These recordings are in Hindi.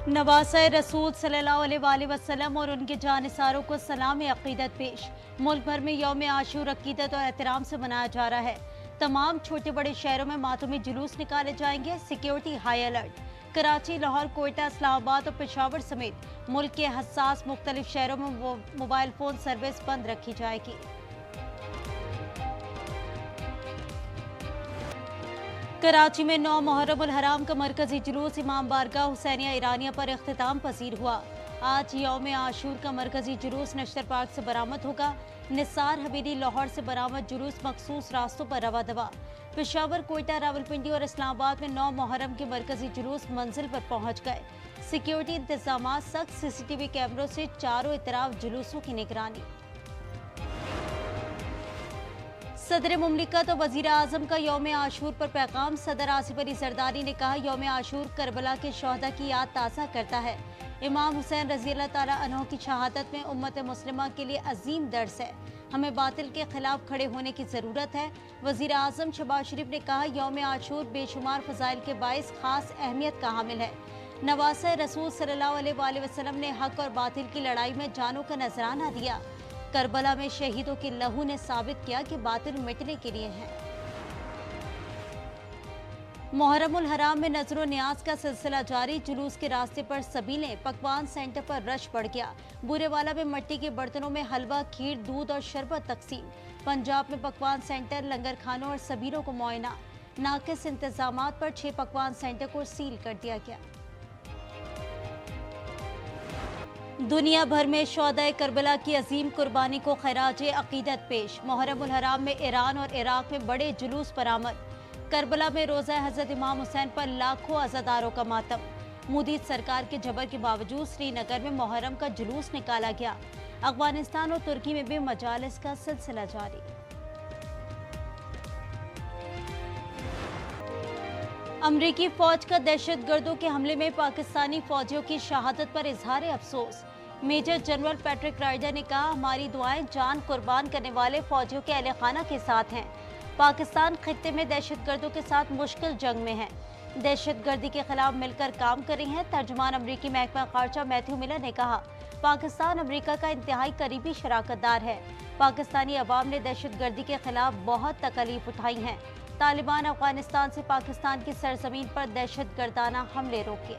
नवासा रसूल सल्लल्लाहु अलैहि वसल्लम और उनके जानिसारों को सलाम अकीदत पेश। मुल्क भर में यौम आशूर अकीदत और एहतराम से मनाया जा रहा है। तमाम छोटे बड़े शहरों में मातमी जुलूस निकाले जाएंगे। Security high alert. Karachi, Lahore, Quetta, Islamabad और पेशावर समेत मुल्क के हसास मुख्तलिफ शहरों में मोबाइल फोन सर्विस बंद रखी जाएगी। कराची में 9 मुहर्रम उल हराम का मरकजी जुलूस इमाम बारगाह हुसैनिया ईरानिया पर इख्तिताम पसीर हुआ। आज यौम आशूर का मरकजी जुलूस नश्तर पार्क से बरामद होगा। निसार हवेली, लाहौर से बरामद जुलूस मखसूस रास्तों पर रवा दवा। पेशावर, कोयटा, रावलपिंडी और इस्लामाबाद में 9 मुहर्रम के मरकजी जुलूस मंजिल पर पहुंच गए। सिक्योरिटी इंतजाम सख्त, CCTV कैमरों से चारों इतराफ जुलूसों की निगरानी। सदर मुमलिकत और वजीर आजम का यौम आशूर पर पैगाम। सदर आसिफ अली जरदारी ने कहा, यौम आशूर करबला के शहदा की याद ताज़ा करता है। इमाम हुसैन रजी अल्लाह ताला अन्हु की शहादत में उम्मत मुस्लिमा के लिए अजीम दर्स है। हमें बातिल के खिलाफ खड़े होने की ज़रूरत है। वजीर आजम शहबाज शरीफ ने कहा, यौम आशूर बेशुमार फ़ज़ाइल के बाइस खास अहमियत का हामिल है। नवासा रसूल सल्लल्लाहु अलैहि वसल्लम ने हक और बातिल की लड़ाई में जानों का नजराना दिया। करबला में शहीदों के लहू ने साबित किया कि बातिल मिटने के लिए है। मुहर्रम उल हराम में नजरो न्याज का सिलसिला जारी। जुलूस के रास्ते पर सबीलें, पकवान सेंटर पर रश बढ़ गया। बुरेवाला में मिट्टी के बर्तनों में हलवा, खीर, दूध और शरबत तकसीम। पंजाब में पकवान सेंटर, लंगर खानों और सबीलों को मुआयना। नाकिस इंतजामात पर 6 पकवान सेंटर को सील कर दिया गया। दुनिया भर में शोहदाए करबला की अजीम कुर्बानी को खैराज अकीदत पेश। मुहर्रम उल हराम में ईरान और इराक में बड़े जुलूस बरामद। करबला में रोज़ा हज़रत इमाम हुसैन पर लाखों अज़ादारों का मातम। मोदी सरकार के जबर के बावजूद श्रीनगर में मुहर्रम का जुलूस निकाला गया। अफगानिस्तान और तुर्की में भी मजालिस का सिलसिला जारी। अमरीकी फौज का दहशतगर्दों के हमले में पाकिस्तानी फौजियों की शहादत पर इजहार अफसोस। मेजर जनरल पैट्रिक राइडर ने कहा, हमारी दुआएं जान कुर्बान करने वाले फौजियों के अहले खाना के साथ हैं। पाकिस्तान खित्ते में दहशतगर्दों के साथ मुश्किल जंग में है। दहशतगर्दी के खिलाफ मिलकर काम कर रही हैं। तर्जुमान अमरीकी महकमा खारजा मैथ्यू मिलर ने कहा, पाकिस्तान अमरीका का इंतहाई करीबी शराकतदार है। पाकिस्तानी अवाम ने दहशतगर्दी के खिलाफ बहुत तकलीफ उठाई है। तालिबान अफगानिस्तान से पाकिस्तान की सरजमीन पर दहशतगर्दाना हमले रोके।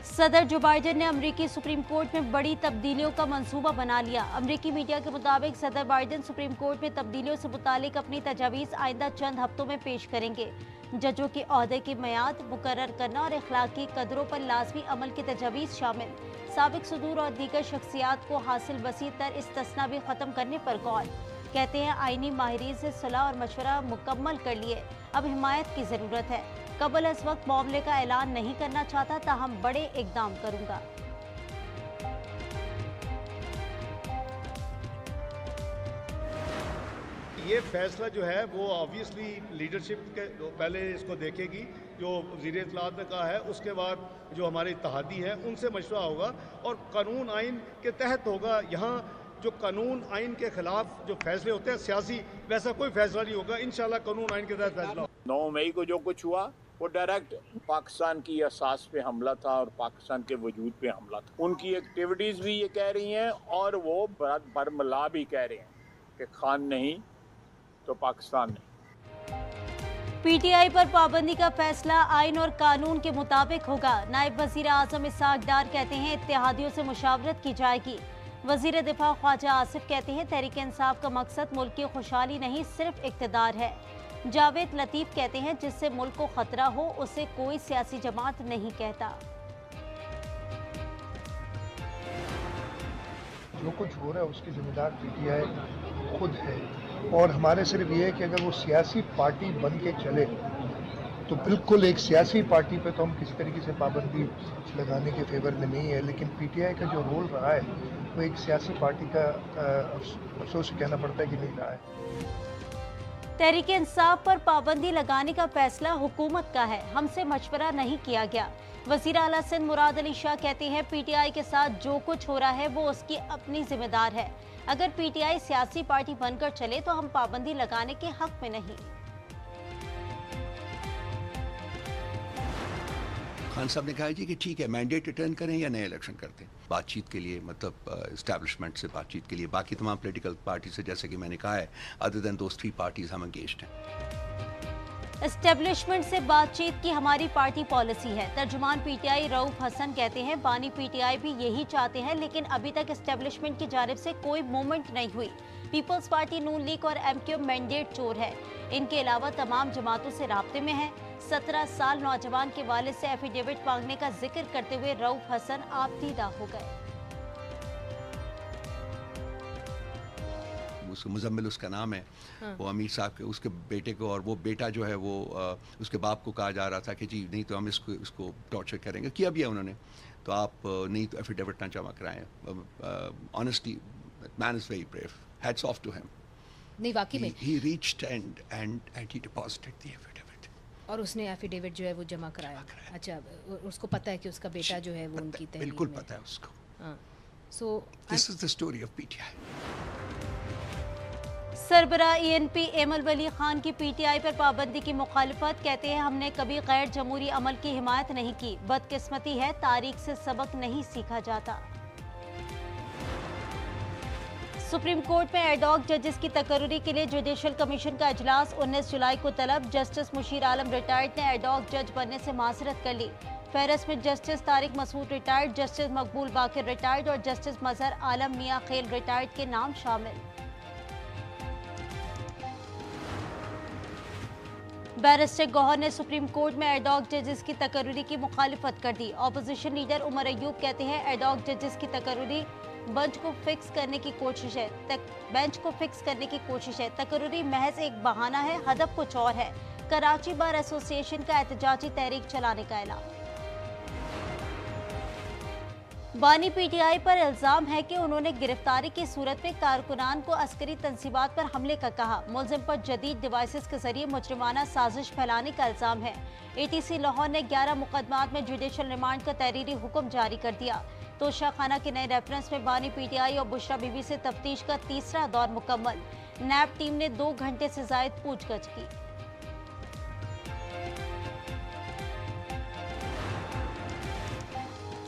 सदर जो बाइडेन ने अमरीकी सुप्रीम कोर्ट में बड़ी तब्दीलियों का मंसूबा बना लिया। अमरीकी मीडिया के मुताबिक सदर बाइडेन सुप्रीम कोर्ट में तब्दीलियों से मुतालिक अपनी तजावीज़ आइंदा चंद हफ्तों में पेश करेंगे। जजों के ओहदे की मियाद मुकर्रर करना और इखलाकी कदरों पर लाजमी अमल की तजावीज़ शामिल। साबिक सदूर और दीगर शख्सियात को हासिल वसी तर इस्तिस्ना भी ख़त्म करने पर गौर। कहते हैं, आईनी माहिरीन से सलाह और मशवरा मुकम्मल कर लिए, अब हिमायत की ज़रूरत है। कबल इस वक्त मामले का ऐलान नहीं करना चाहता, ताहम बड़े इकदाम करूंगा। ये फैसला जो है वो ऑब्वियसली लीडरशिप के पहले इसको देखेगी। जो वज़ीर इत्तलाआत ने कहा है, उसके बाद जो हमारे इत्तेहादी हैं उनसे मशवरा होगा और कानून आइन के तहत होगा। यहाँ जो कानून आइन के खिलाफ जो फैसले होते हैं सियासी, वैसा कोई फैसला नहीं होगा। इंशाल्लाह कानून आइन के तहत फैसला। 9 मई को जो कुछ हुआ वो डायरेक्ट पाकिस्तान की असास पे हमला था और पाकिस्तान के वजूद पे हमला था। उनकी एक्टिविटीज़ भी ये कह रही हैं और वो बरमला भी कह रहे हैं कि खान नहीं तो पाकिस्तान नहीं। PTI पर पाबंदी का फैसला आइन और कानून के मुताबिक होगा। नायब वजीर आजम इसाक डार कहते हैं, इत्तेहादियों से मुशावरत की जाएगी। वजीर दिफा ख्वाजा आसिफ कहते हैं, तहरीक इंसाफ का मकसद मुल्क की खुशहाली नहीं, सिर्फ इक़्तिदार है। जावेद लतीफ़ कहते हैं, जिससे मुल्क को खतरा हो उसे कोई सियासी जमात नहीं कहता। जो कुछ हो रहा है उसकी जिम्मेदार PTI खुद है और हमारे सिर्फ ये है कि अगर वो सियासी पार्टी बन के चले तो बिल्कुल एक सियासी पार्टी पे तो हम किसी तरीके से पाबंदी लगाने के फेवर में नहीं है, लेकिन PTI का जो रोल रहा है वो एक सियासी पार्टी का अफसोस से कहना पड़ता है कि नहीं रहा है। तहरीक इंसाफ पर पाबंदी लगाने का फैसला हुकूमत का है, हमसे मशवरा नहीं किया गया। वज़ीर आला सिंध मुराद अली शाह कहते हैं पीटीआई के साथ जो कुछ हो रहा है वो उसकी अपनी जिम्मेदार है। अगर पीटीआई सियासी पार्टी बनकर चले तो हम पाबंदी लगाने के हक में नहीं। खान साहब ने कहा जी कि ठीक है, मैंडेट रिटर्न करें या नए इलेक्शन करते हैं। बातचीत के लिए मतलब इस्टेब्लिशमेंट से बातचीत के लिए, बाकी तमाम पॉलिटिकल पार्टी से, जैसे कि मैंने कहा है, अदर देन दोस 3 पार्टीज हम एंगेज्ड हैं। एस्टेब्लिशमेंट से बातचीत की हमारी पार्टी पॉलिसी है। तर्जुमान पीटीआई रऊफ हसन कहते हैं बानी पीटीआई भी यही चाहते हैं, लेकिन अभी तक एस्टेब्लिशमेंट की जानिब से कोई मूवमेंट नहीं हुई। पीपल्स पार्टी, नून लीग और एमक्यू मैंडेट चोर है। इनके अलावा तमाम जमातों से राब्ते में है। 17 साल नौजवान के वालिद से एफिडेविट मांगने का जिक्र करते हुए रऊफ हसन आपदीदा हो गए। मुजम्मिल उसका नाम है। हाँ। वो अमीर साहब के उसके बेटे को, और वो बेटा जो है वो उसके बाप को कहा जा रहा था कि जी नहीं तो हम इसको टॉर्चर करेंगे। किया भी है उन्होंने, तो आप नहीं तो एफिडेविट ना जमा कराएं। Honestly man is very brave, hats off to him. नहीं वाकई में ही reached and he deposited the affidavit, और उसने एफिडेविट जो है वो जमा कराया। अच्छा, उसको पता है कि उसका बेटा जो है वो उनकी तहरीर बिल्कुल में। पता है उसको। हाँ, so this is the story of PTI. सरबराह ENP एमल वली खान की पीटीआई पर पाबंदी की मुखालिफत। कहते हैं हमने कभी गैर जमहूरी अमल की हिमायत नहीं की। बदकिस्मती है, तारीख से सबक नहीं सीखा जाता। सुप्रीम कोर्ट में एडॉक जजेस की तकर्री के लिए जुडिशल कमीशन का इजलास 19 जुलाई को तलब। जस्टिस मुशीर आलम रिटायर्ड ने एडॉक जज बनने से माजरत कर ली। फहरिस्त में justice Tariq Masood retired, justice Maqbool Baqar retired और जस्टिस मजहर आलम मियां खेल रिटायर्ड के नाम शामिल। बैरिस्टर गौहर ने सुप्रीम कोर्ट में एडॉक जजेस की तकर्री की मुखालिफत कर दी। ऑपोजिशन लीडर उमर अयूब कहते हैं एडॉक जजेस की तकर्री बेंच को फिक्स करने की कोशिश है। तकर्री महज एक बहाना है, हदफ कुछ और है। कराची बार एसोसिएशन का एहतजाजी तहरीक चलाने का ऐलान। बानी पीटीआई पर इल्जाम है कि उन्होंने गिरफ्तारी की सूरत में कारकुनान को अस्करी तंसीबात पर हमले का कहा। मुलजिम पर जदीद डिवाइसेस के जरिए मुजरिमाना साजिश फैलाने का इल्जाम है। ATC लाहौर ने 11 मुकदमात में जुडिशल रिमांड का तहरीरी हुक्म जारी कर दिया। तोशा खाना के नए रेफरेंस में बानी पीटीआई और बुशरा बीबी से तफ्तीश का तीसरा दौर मुकम्मल। नैब टीम ने 2 घंटे से जायद पूछगछ की।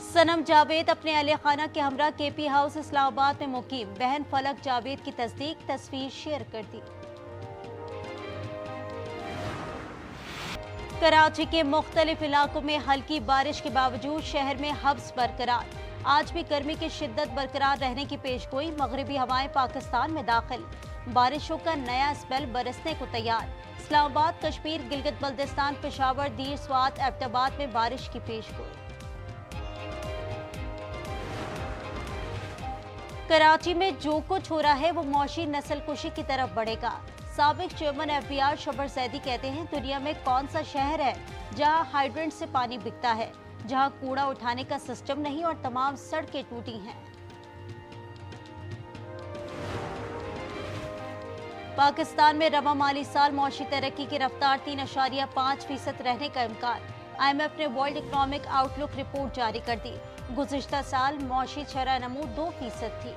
सनम जावेद अपने अहले खाना के हमरा KP हाउस इस्लामाबाद में मुकीम। बहन फलक जावेद की तस्दीक, तस्वीर शेयर कर दी। कराची के मुख्तलिफ इलाकों में हल्की बारिश के बावजूद शहर में हब्स बरकरार। आज भी गर्मी की शिद्दत बरकरार रहने की पेशगोई। मगरिबी हवाएं पाकिस्तान में दाखिल। बारिशों का नया स्पेल बरसने को तैयार। इस्लामाबाद, कश्मीर, गिलगित बल्तिस्तान, पेशावर, दीर, स्वात, एबटाबाद में बारिश की पेशगोई। कराची में जो कुछ हो रहा है वो मौशी नस्लकुशी की तरफ बढ़ेगा। साबिक चेयरमैन FBI शबर जैदी कहते हैं दुनिया में कौन सा शहर है जहां हाइड्रेंट से पानी बिकता है, जहां कूड़ा उठाने का सिस्टम नहीं और तमाम सड़कें टूटी हैं। पाकिस्तान में रवा माली साल मौशी तरक्की की रफ्तार 3.5% रहने का इम्कान। IMF ने वर्ल्ड इकोनॉमिक आउटलुक रिपोर्ट जारी कर दी। गुज़िश्ता साल मौशी शरह नमू 2% थी।